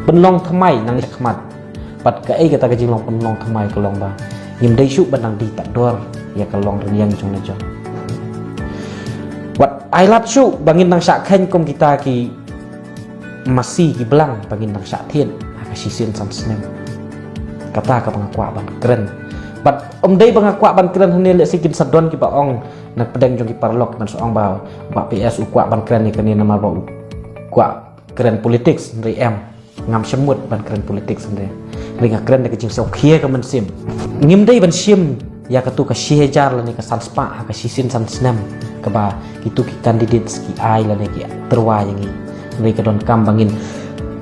penlong thamai nang khmat pat ka ai kata ka jing long penlong thamai ka long ba ngim dai shu ban nang di tak dor ya ka long riang jong na jong wat ai lat shu bangin nang syak khen kom kita ki masih ki belang bangin nang syak thien ka sisin sam snem kata ka pangakwa ban keren bat dai pangakwa ban keren hne le sikin sadon ki ba ong na pedang jong ki parlok man soong ba PS ukwa ban keren ni kani nama ba kwa keren politik sendiri ngam semut ban keren politik sendiri ringa keren de jing so khie ka man sim ngim dai ban sim ya ka tu ka shejar la ni ka sanspa ka sisin san snam ka ba kitu ki kandidat ki ai la ni ki terwa yang ni ri ka don kam bangin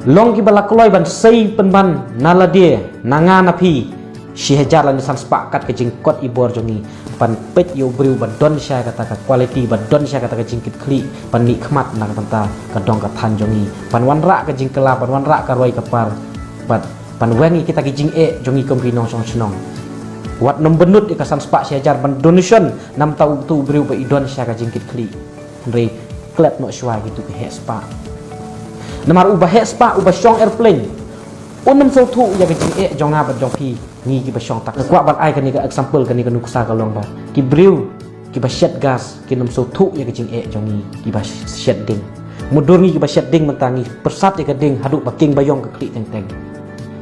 long ki bala kloi ban sei pen ban nala dia nanga na phi shejar la ni sanspa kat ka jing kot ibor jongi pan pet yo briu ban don sha kata ka quality ban don sha kata ka jingkit kli pan ni khmat na tanta ka dong ka than jongi pan wan ra ka jing kala pan wan ra ka roi ka par pan wengi kita ki jing jongi kom pinong song snong wat nom benut ka san spa syajar ban donation nam tau tu briu ba idon sha ka jingkit kli re klet no shwa gitu ke he spa namar ubah he spa ubah shong airplane unam so thu ya ka jing jonga ban jong pi ni ki ba shong tak kwa ban ai kan ni ka example kan ni ka nuksa ka long ba ki briu ki ba shed gas ki nam so thu ya ka jing jong ni ki ba shed ding mudur ni ki ba shed ding mentangi persat ya ka ding haduk ba king bayong ka kli teng teng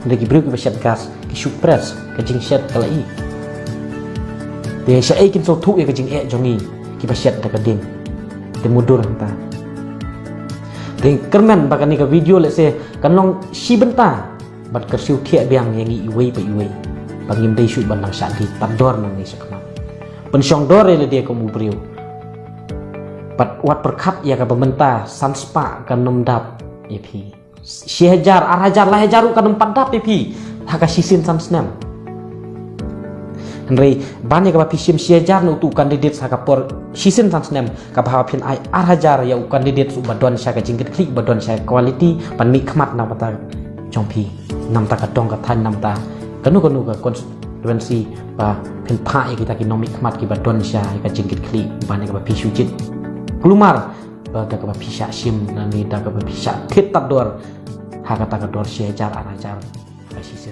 ni ki briu ki ba shed gas ki shoot press ka jing shed kala i de sha ai kin so thu ya ka jing jong ni ki ba shed da ka ding de mudur hanta de kerman ba kan ni ka video le se kan long si benta bat kersiu thia biang yang i iwei pa iwei bangim dai shu ban nang sha di tador nang ni sakma pensyong dore le dia ko mu briu pat wat perkhat ya ka bementa sanspa kan nom dap ep si hajar ar hajar la hajaru kan nom padap ep ha ka sisin sam snam Henry banyak ka pisim si hajar no tu kandidat sa ka por sisin sam snam ka ba phin ai ar hajar ya kandidat su badon sha ka jingkit klik badon sha quality pan ni khmat na pata jongpi nam ta ka dong ka than nam ta kanu ka konstituensi ba pen pha kita ki nomik khmat ki ba don sha ka jingkit kli ba ne ka ba pisu jit kulumar ba da ka ba pisha sim na ni da ka ba pisha thit ta dor ha ka ta ka dor she jar ara jar ba si se